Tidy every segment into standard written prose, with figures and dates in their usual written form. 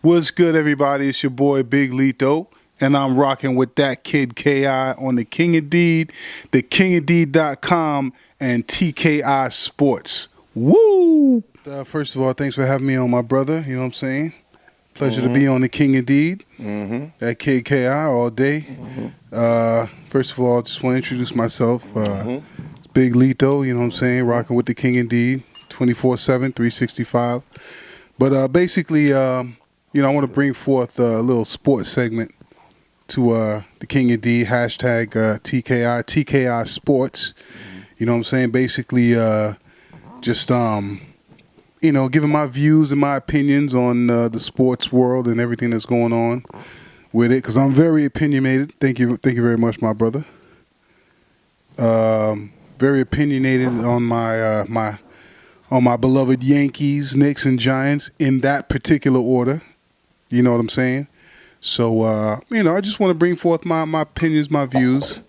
What's good, everybody? It's your boy Bigg Litho, and I'm rocking with that kid KI on The King Indeed, TheKingIndeed.com, and TKI Sports. Woo! First of all, thanks for having me on, my brother. You know what I'm saying? Pleasure to be on The King Indeed. That kid KI all day. First of all, just want to introduce myself. It's Bigg Litho, you know what I'm saying? Rocking with The King Indeed, 24/7, 365. But basically, you know, I want to bring forth a little sports segment to The King Indeed, hashtag TKI Sports. You know what I'm saying? Basically, just, you know, giving my views and my opinions on the sports world and everything that's going on with it, because I'm very opinionated. Thank you very much, my brother. Very opinionated on my beloved Yankees, Knicks, and Giants in that particular order. You know what I'm saying? So, you know, I just want to bring forth my opinions, my views,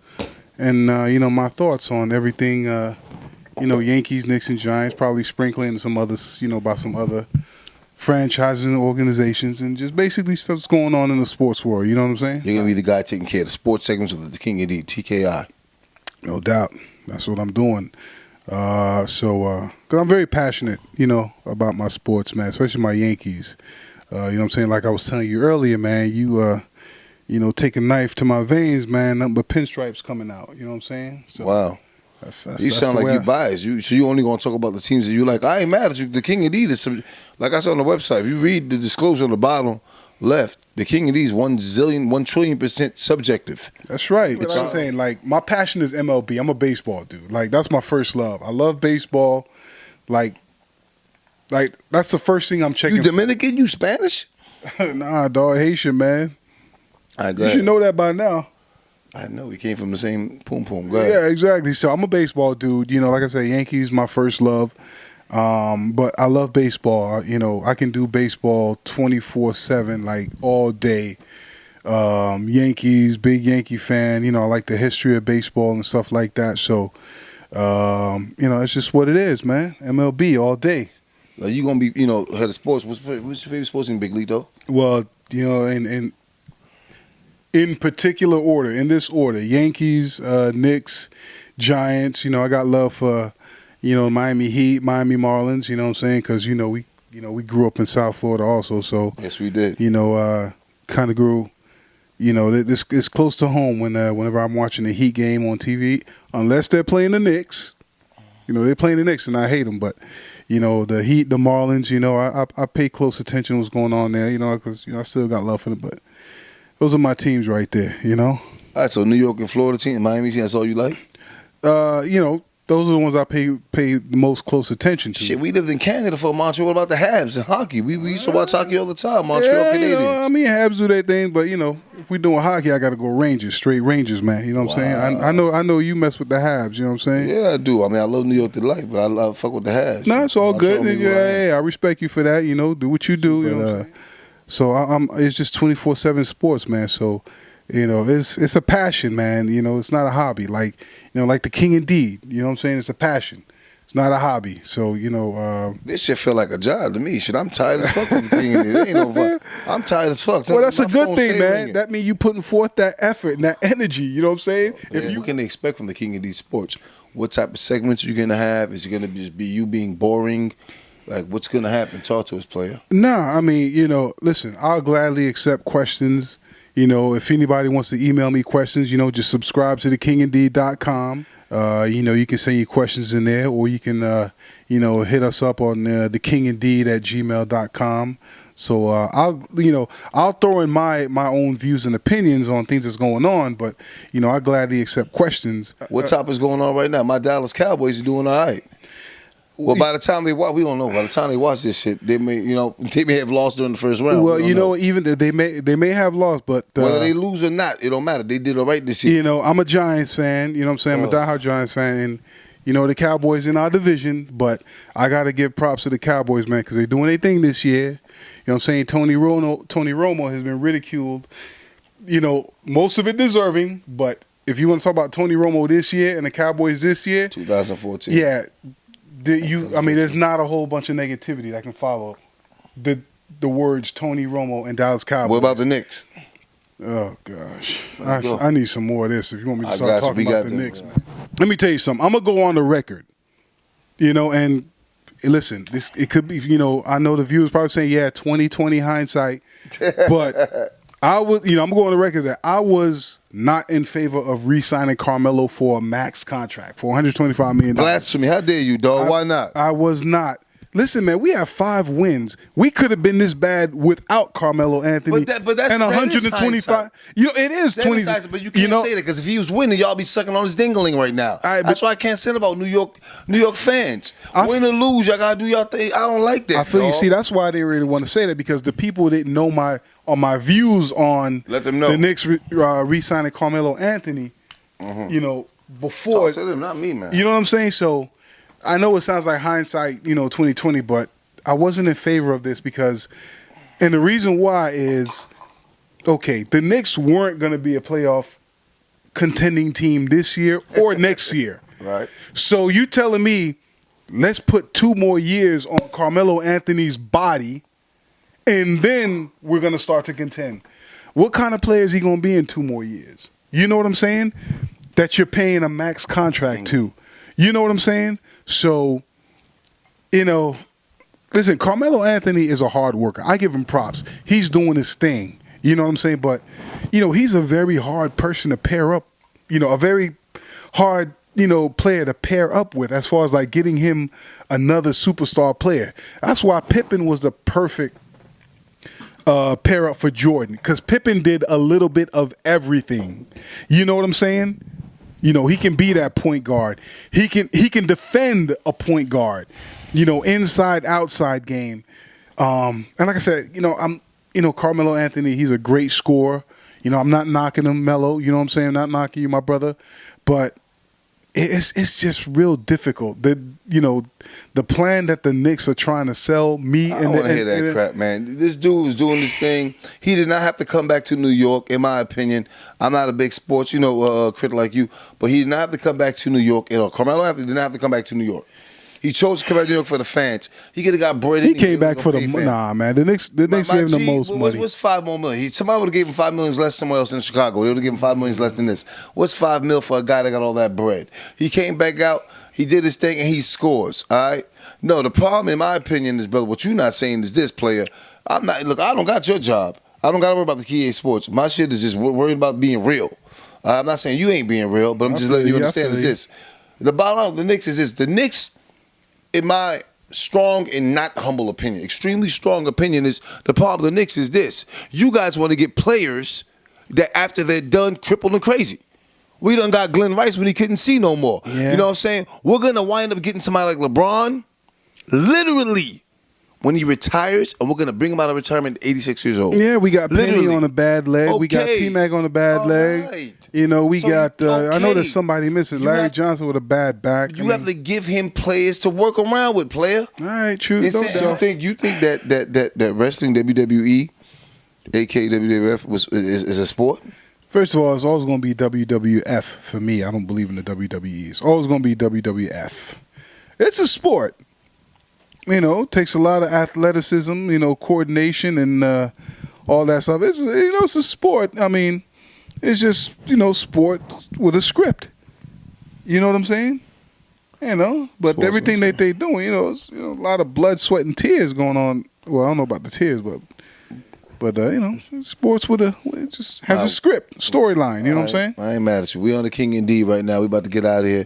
and, you know, my thoughts on everything, you know, Yankees, Knicks, and Giants, probably sprinkling some others, you know, about some other franchises and organizations, and just basically stuff's going on in the sports world. You know what I'm saying? You're going to be the guy taking care of the sports segments of The King Indeed, TKI. No doubt. That's what I'm doing. Because I'm very passionate, you know, about my sports, man, especially my Yankees. You know what I'm saying? Like I was telling you earlier, man, you know, take a knife to my veins, man, nothing but pinstripes coming out. You know what I'm saying? So wow. You sound like you biased. So you only going to talk about the teams that you like. I ain't mad at you. The King Indeed is, like I said on the website, if you read the disclosure on the bottom left, the King Indeed is 1 trillion% subjective. That's right. Like I'm saying, like, my passion is MLB. I'm a baseball dude. Like, that's my first love. I love baseball. Like that's the first thing I'm checking. You Dominican? You Spanish? Nah, dog, Haitian, man. You should know that by now. I know. We came from the same poom poom. Go ahead. Yeah, exactly. So I'm a baseball dude. You know, like I said, Yankees my first love. But I love baseball. You know, I can do baseball 24/7, like all day. Yankees, big Yankee fan. You know, I like the history of baseball and stuff like that. So, you know, it's just what it is, man. MLB all day. Like, you gonna be, you know, head of sports. What's your favorite sports in Bigg Litho? Well, you know, in particular order, in this order, Yankees, Knicks, Giants. You know, I got love for, you know, Miami Heat, Miami Marlins. You know what I'm saying? Because you know we grew up in South Florida also. So yes, we did. You know, kind of grew. You know, it's close to home whenever I'm watching the Heat game on TV, unless they're playing the Knicks. You know, they're playing the Knicks, and I hate them. But, you know, the Heat, the Marlins, you know, I pay close attention to what's going on there, you know, because, you know, I still got love for them. But those are my teams right there, you know. All right, so New York and Florida team, Miami team, that's all you like? You know, those are the ones I pay the most close attention to. Shit, we lived in Canada for Montreal. What about the Habs and hockey? We used to watch hockey all the time, Montreal Canadiens. You know, I mean, Habs do their thing, but, you know, if we're doing hockey, I got to go Rangers, straight Rangers, man. You know what I'm saying? I know you mess with the Habs, you know what I'm saying? Yeah, I do. I mean, I love New York to life, but I fuck with the Habs. No, it's all good. Yeah, I respect you for that. You know, do what you do. You know what I'm saying? So it's just 24/7 sports, man. So, you know, it's a passion, man. You know, it's not a hobby. Like, you know, like The King Indeed. You know what I'm saying? It's a passion. It's not a hobby. So, you know. This shit feel like a job to me. Shit, I'm tired as fuck with The King Indeed. Ain't no fun. I'm tired as fuck. Well, that's a good thing, man. Ringing. That means you putting forth that effort and that energy. You know what I'm saying? Yeah, what can they expect from The King Indeed Sports? What type of segments are you going to have? Is it going to just be you being boring? Like, what's going to happen? Talk to us, player. Nah, I mean, you know, listen, I'll gladly accept questions. You know, if anybody wants to email me questions, you know, just subscribe to TheKingIndeed.com. You know, you can send your questions in there, or you can, you know, hit us up on TheKingIndeed@gmail.com. So I'll throw in my own views and opinions on things that's going on, but, you know, I gladly accept questions. What topic is going on right now? My Dallas Cowboys are doing all right. Well, by the time they watch, we don't know. By the time they watch this shit, they may have lost during the first round. Well, you know, even they may have lost, but whether they lose or not, it don't matter. They did all right this year. You know, I'm a Giants fan. You know what I'm saying? I'm a diehard Giants fan, and you know the Cowboys in our division. But I got to give props to the Cowboys, man, because they're doing their thing this year. You know what I'm saying? Tony Romo has been ridiculed. You know, most of it deserving, but if you want to talk about Tony Romo this year and the Cowboys this year, 2014, yeah. I mean, there's not a whole bunch of negativity that can follow. The the words Tony Romo and Dallas Cowboys. What about the Knicks? Oh, gosh. I need some more of this if you want me to start talking about the Knicks. Man. Let me tell you something. I'm going to go on the record, and listen, it could be, I know the viewers probably saying, 20/20 hindsight, but I was, I'm going to go on the record that I was not in favor of re-signing Carmelo for a max contract for $125 million. Blasphemy. How dare you, dog? Why not? I was not. Listen, man, we have 5 wins. We could have been this bad without Carmelo Anthony. But that's and 125. It is 20. But you can't say that because if he was winning, y'all be sucking on his dingling right now. That's why I can't say it about New York fans. Win or lose, y'all gotta do y'all thing. I don't like that. I feel you. See, that's why they really want to say that, because the people didn't know my views on let them know the Knicks re-signing Carmelo Anthony. Before. Talk to them, not me, man. You know what I'm saying? So. I know it sounds like hindsight, 20/20, but I wasn't in favor of this because, and the reason why is, okay, the Knicks weren't going to be a playoff contending team this year or next year. Right. So you telling me, let's put 2 more years on Carmelo Anthony's body, and then we're going to start to contend. What kind of player is he going to be in 2 more years? You know what I'm saying? That you're paying a max contract to. You know what I'm saying? So, listen, Carmelo Anthony is a hard worker. I give him props. He's doing his thing. You know what I'm saying? But, he's a very hard person to pair up, a very hard, player to pair up with as far as like getting him another superstar player. That's why Pippen was the perfect pair up for Jordan, because Pippen did a little bit of everything. You know what I'm saying? He can be that point guard. He can defend a point guard, inside, outside game. And like I said, Carmelo Anthony, he's a great scorer. I'm not knocking him, Melo. You know what I'm saying? I'm not knocking you, my brother. But it's just real difficult. The plan that the Knicks are trying to sell me. I don't want to hear that crap, man. This dude was doing this thing. He did not have to come back to New York, in my opinion. I'm not a big sports, critic like you, but he did not have to come back to New York at all. Carmelo Anthony did not have to come back to New York. He chose to come back to New York for the fans. He could have got bread. He came back for the man. The Knicks gave him the most money. What's $5 more million? Somebody would have given him $5 million less somewhere else in Chicago. They would have given him $5 million less than this. What's $5 million for a guy that got all that bread? He came back out. He did his thing and he scores. All right. No, the problem, in my opinion, is, brother, what you're not saying is this, player. I don't got your job. I don't got to worry about the TKI Sports. My shit is just worried about being real. I'm not saying you ain't being real, but I'm just letting you understand is this. The bottom line of the Knicks is this. The Knicks, in my strong and not humble opinion, extremely strong opinion, is the problem of the Knicks is this. You guys want to get players that after they're done crippled and crazy. We done got Glenn Rice when he couldn't see no more. Yeah. You know what I'm saying? We're going to wind up getting somebody like LeBron, literally, when he retires, and we're going to bring him out of retirement at 86 years old. Yeah, we got Penny on a bad leg. Okay. We got T-Mac on a bad leg. Right. We got, I know there's somebody missing. Larry Johnson with a bad back. You have to give him players to work around with, player. All right, true. You think that wrestling, WWE, a.k.a. WWF, is a sport? First of all, it's always going to be WWF for me. I don't believe in the WWE. It's always going to be WWF. It's a sport. It takes a lot of athleticism, coordination and all that stuff. It's it's a sport. I mean, it's just, sport with a script. You know what I'm saying? But sports everything that they doing, it's a lot of blood, sweat, and tears going on. Well, I don't know about the tears, but sports it just has a script, storyline. You know what I'm saying? I ain't mad at you. We on the King Indeed right now. We about to get out of here.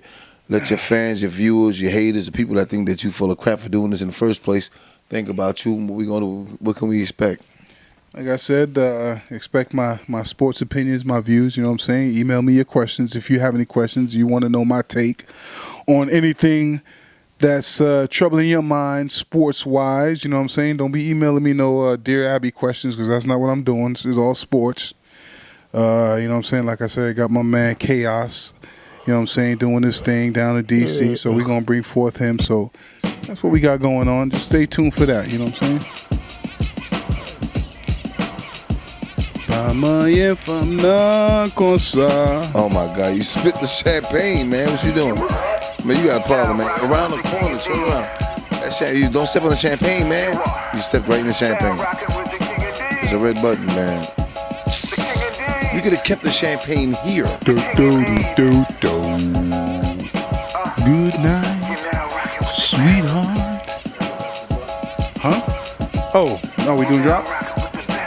Let your fans, your viewers, your haters, the people that think that you full of crap for doing this in the first place, think about you. What can we expect? Like I said, expect my sports opinions, my views. You know what I'm saying? Email me your questions if you have any questions. You want to know my take on anything that's troubling your mind sports-wise. You know what I'm saying? Don't be emailing me no Dear Abby questions, because that's not what I'm doing. This is all sports. You know what I'm saying? Like I said, I got my man Chaos, you know what I'm saying, doing this thing down in D.C., so we're going to bring forth him. So that's what we got going on. Just stay tuned for that, you know what I'm saying? Oh, my God. You spit the champagne, man. What you doing? Man, you got a problem, man. Around the corner, turn around. That You don't step on the champagne, man. You step right in the champagne. There's a red button, man. You could have kept the champagne here. Good night, sweetheart. Huh? Oh, no, we doing drop?